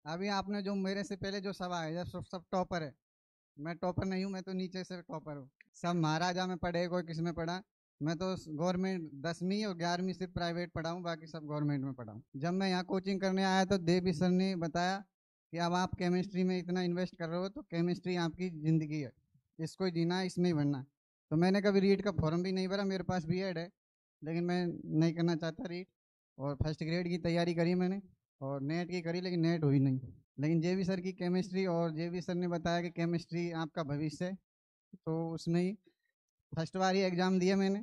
अभी आपने जो मेरे से पहले जो सवाल है, सब सब टॉपर है। मैं टॉपर नहीं हूँ, मैं तो नीचे से टॉपर हूँ। सब महाराजा में पढ़े, कोई किस में पढ़ा। मैं तो गवर्नमेंट 10वीं और 11वीं सिर्फ प्राइवेट पढ़ा हूँ, बाकी सब गवर्नमेंट में पढ़ा हूँ। जब मैं यहाँ कोचिंग करने आया तो देवी सर ने बताया कि अब आप केमिस्ट्री में इतना इन्वेस्ट कर रहे हो तो केमिस्ट्री आपकी ज़िंदगी है, इसको ही जीना है, इसमें ही बनना है। तो मैंने कभी रीट का फॉर्म भी नहीं भरा, मेरे पास बीएड है, लेकिन मैं नहीं करना चाहता रीट। और फर्स्ट ग्रेड की तैयारी करी मैंने, और नेट की करी, लेकिन नेट हुई नहीं। लेकिन जेवी सर की केमिस्ट्री, और जेवी सर ने बताया कि केमिस्ट्री आपका भविष्य है, तो उसमें ही फर्स्ट बार ही एग्ज़ाम दिया मैंने,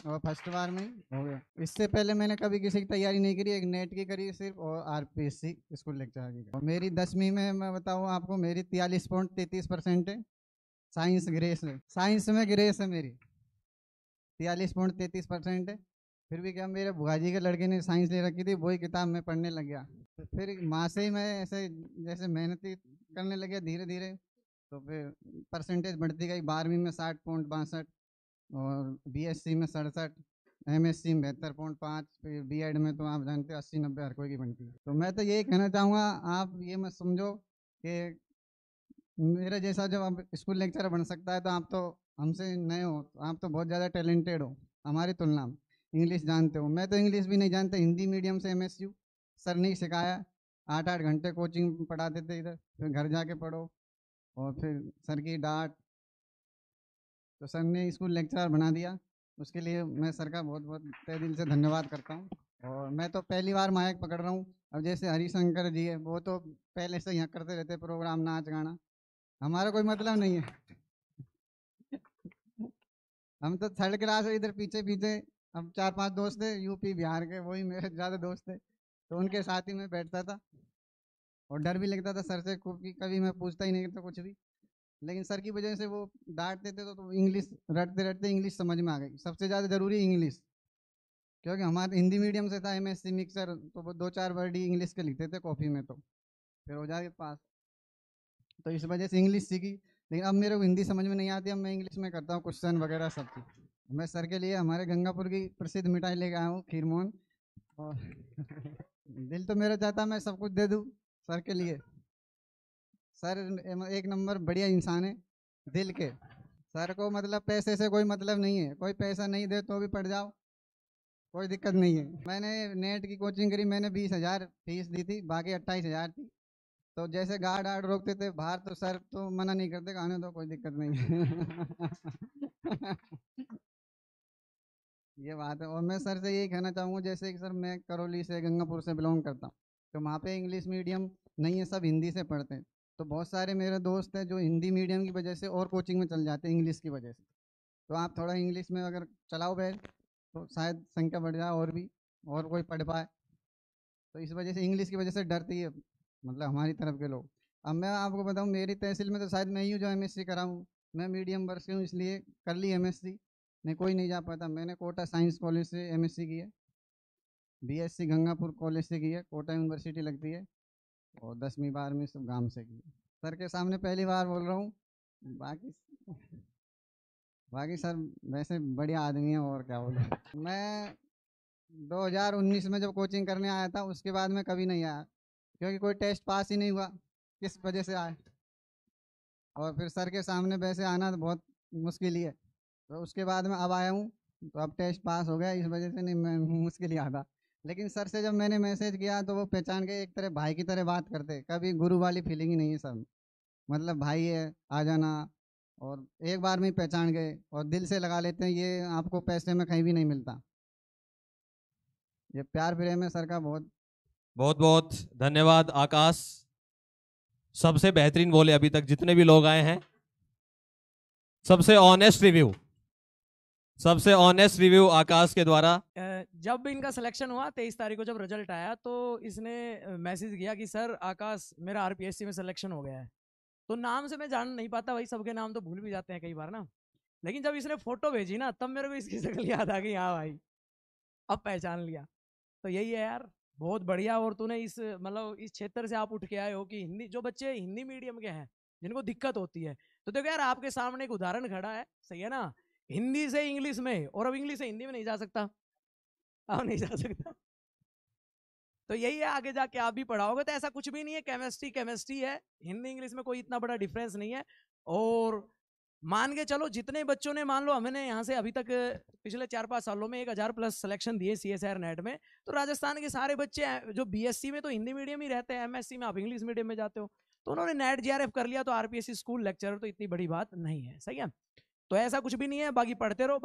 और फर्स्ट बार में ही हो गया। इससे पहले मैंने कभी किसी की तैयारी नहीं करी, एक नेट की करी सिर्फ, और आरपीएससी स्कूल लेक्चर की। और मेरी 10वीं में मैं बताऊँ आपको, मेरी 43.33% है। साइंस ग्रेस है, साइंस में ग्रेस है मेरी, 43.33% है। फिर भी क्या, मेरे बुआ जी के लड़के ने साइंस ले रखी थी, वही किताब में पढ़ने लग गया। तो फिर माँ से ही मैं ऐसे जैसे मेहनती करने लग गया धीरे धीरे। तो फिर परसेंटेज बढ़ती गई, 12वीं में 60.62, और बीएससी में 67, एमएससी में 72.5, फिर बीएड में तो आप जानते हो 80-90 हर कोई की बनती है। तो मैं तो यही कहना चाहूँगा, आप ये मत समझो कि मेरा जैसा जब आप स्कूल लेक्चरर बन सकता है, तो आप तो हमसे नए हो, तो आप तो बहुत ज़्यादा टैलेंटेड हो हमारी तुलना में। इंग्लिश जानते हो, मैं तो इंग्लिश भी नहीं जानता, हिंदी मीडियम से एमएसयू, सर ने ही सिखाया। 8-8 घंटे कोचिंग पढ़ाते थे इधर, फिर घर जाके पढ़ो, और फिर सर की डांट। तो सर ने स्कूल लेक्चरर बना दिया, उसके लिए मैं सर का बहुत बहुत तहे दिल से धन्यवाद करता हूँ। और मैं तो पहली बार माइक पकड़ रहा हूँ। अब जैसे हरिशंकर जी है, वो तो पहले से यहाँ करते रहते प्रोग्राम, नाच गाना, हमारा कोई मतलब नहीं है। हम तो थर्ड क्लास है इधर पीछे पीछे। हम 4-5 दोस्त थे यूपी बिहार के, वही मेरे ज़्यादा दोस्त थे, तो उनके साथ ही मैं बैठता था। और डर भी लगता था सर से, क्योंकि कभी मैं पूछता ही नहीं था कुछ भी। लेकिन सर की वजह से वो डांटते थे, तो इंग्लिश रटते रटते इंग्लिश समझ में आ गई। सबसे ज़्यादा ज़रूरी इंग्लिश, क्योंकि हमारे हिंदी मीडियम से था, एमएससी मिक्सर, तो वो 2-4 वर्ड ही इंग्लिश के लिखते थे कॉपी में, तो फिर हो जाए पास। तो इस वजह से इंग्लिश सीखी। लेकिन अब मेरे को हिंदी समझ में नहीं आती, अब मैं इंग्लिश में करता हूँ क्वेश्चन वगैरह सब चीज़। मैं सर के लिए हमारे गंगापुर की प्रसिद्ध मिठाई लेके आया हूँ, खीरमोहन। और दिल तो मेरा चाहता है मैं सब कुछ दे दूँ सर के लिए। सर एक नंबर बढ़िया इंसान है दिल के। सर को मतलब पैसे से कोई मतलब नहीं है, कोई पैसा नहीं दे तो भी पढ़ जाओ, कोई दिक्कत नहीं है। मैंने नेट की कोचिंग करी, मैंने 20,000 फीस दी थी, बाकी 28,000 थी। तो जैसे गार्ड आर्ड रोकते थे बाहर, तो सर तो मना नहीं करते, खाने तो कोई दिक्कत नहीं है। ये बात है। और मैं सर से यही कहना चाहूँगा, जैसे कि सर मैं करौली से, गंगापुर से बिलोंग करता हूँ, तो वहाँ पे इंग्लिश मीडियम नहीं है, सब हिंदी से पढ़ते हैं। तो बहुत सारे मेरे दोस्त हैं जो हिंदी मीडियम की वजह से और कोचिंग में चल जाते हैं इंग्लिश की वजह से। तो आप थोड़ा इंग्लिश में अगर चलाओ बैच, तो शायद संख्या बढ़ जाए और भी, और कोई पढ़ पाए। तो इस वजह से इंग्लिश की वजह से डरते ही है मतलब हमारी तरफ के लोग। अब मैं आपको बताऊं, मेरी तहसील में तो शायद मैं ही हूँ जो एमएससी करा हूँ। मैं मीडियम वर्ग से हूँ, इसलिए कर ली एमएससी, नहीं कोई नहीं जा पाता। मैंने कोटा साइंस कॉलेज से एमएससी की है, बीएससी गंगापुर कॉलेज से की है, कोटा यूनिवर्सिटी लगती है, और 10वीं 12वीं सब गांव से की है। सर के सामने पहली बार बोल रहा हूँ। बाकी बाकी सर वैसे बढ़िया आदमी है, और क्या बोलूं। मैं 2019 में जब कोचिंग करने आया था, उसके बाद में कभी नहीं आया, क्योंकि कोई टेस्ट पास ही नहीं हुआ, किस वजह से आए। और फिर सर के सामने वैसे आना तो बहुत मुश्किल ही है। तो उसके बाद में अब आया हूँ, तो अब टेस्ट पास हो गया, इस वजह से नहीं, मैं मुश्किल ही आता। लेकिन सर से जब मैंने मैसेज किया, तो वो पहचान के एक तरह भाई की तरह बात करते, कभी गुरु वाली फीलिंग ही नहीं है सर। मतलब भाई है, आ जाना, और एक बार में ही पहचान गए, और दिल से लगा लेते हैं, ये आपको पैसे में कहीं भी नहीं मिलता। ये प्यार प्रेम है सर का बहुत। बहुत बहुत धन्यवाद आकाश, सबसे बेहतरीन बोले अभी तक जितने भी लोग आए हैं। सबसे ऑनेस्ट रिव्यू, सबसे ऑनेस्ट रिव्यू आकाश के द्वारा। जब इनका सिलेक्शन हुआ 23 तारीख को, जब रिजल्ट आया, तो इसने मैसेज किया कि सर आकाश मेरा आरपीएससी में सिलेक्शन हो गया है। तो नाम से मैं जान नहीं पाता भाई, सबके नाम तो भूल भी जाते हैं कई बार ना। लेकिन जब इसने फोटो भेजी ना, तब मेरे को इसकी शक्ल याद आ गई, हाँ भाई अब पहचान लिया। तो यही है यार, बहुत बढ़िया। और तूने इस मतलब इस क्षेत्र से आप उठ के आए हो कि हिंदी, जो बच्चे हिंदी मीडियम के हैं जिनको दिक्कत होती है, तो देखो यार आपके सामने एक उदाहरण खड़ा है, सही है ना। हिंदी से इंग्लिश में, और अब इंग्लिश से हिंदी में नहीं जा सकता, अब नहीं जा सकता। तो यही है, आगे जाके आप भी पढ़ाओगे तो ऐसा कुछ भी नहीं है, केमिस्ट्री केमिस्ट्री है, हिंदी इंग्लिश में कोई इतना बड़ा डिफरेंस नहीं है। और मान के चलो जितने बच्चों ने, मान लो हमने यहाँ से अभी तक पिछले 4-5 सालों में 1000 प्लस सिलेक्शन दिए CSIR नेट में, तो राजस्थान के सारे बच्चे जो BSc में तो हिंदी मीडियम ही रहते हैं, MSc में आप इंग्लिश मीडियम में जाते हो, तो उन्होंने नेट JRF कर लिया, तो RPSC स्कूल लेक्चरर तो इतनी बड़ी बात नहीं है। सही है, तो ऐसा कुछ भी नहीं है, बाकी पढ़ते रहो।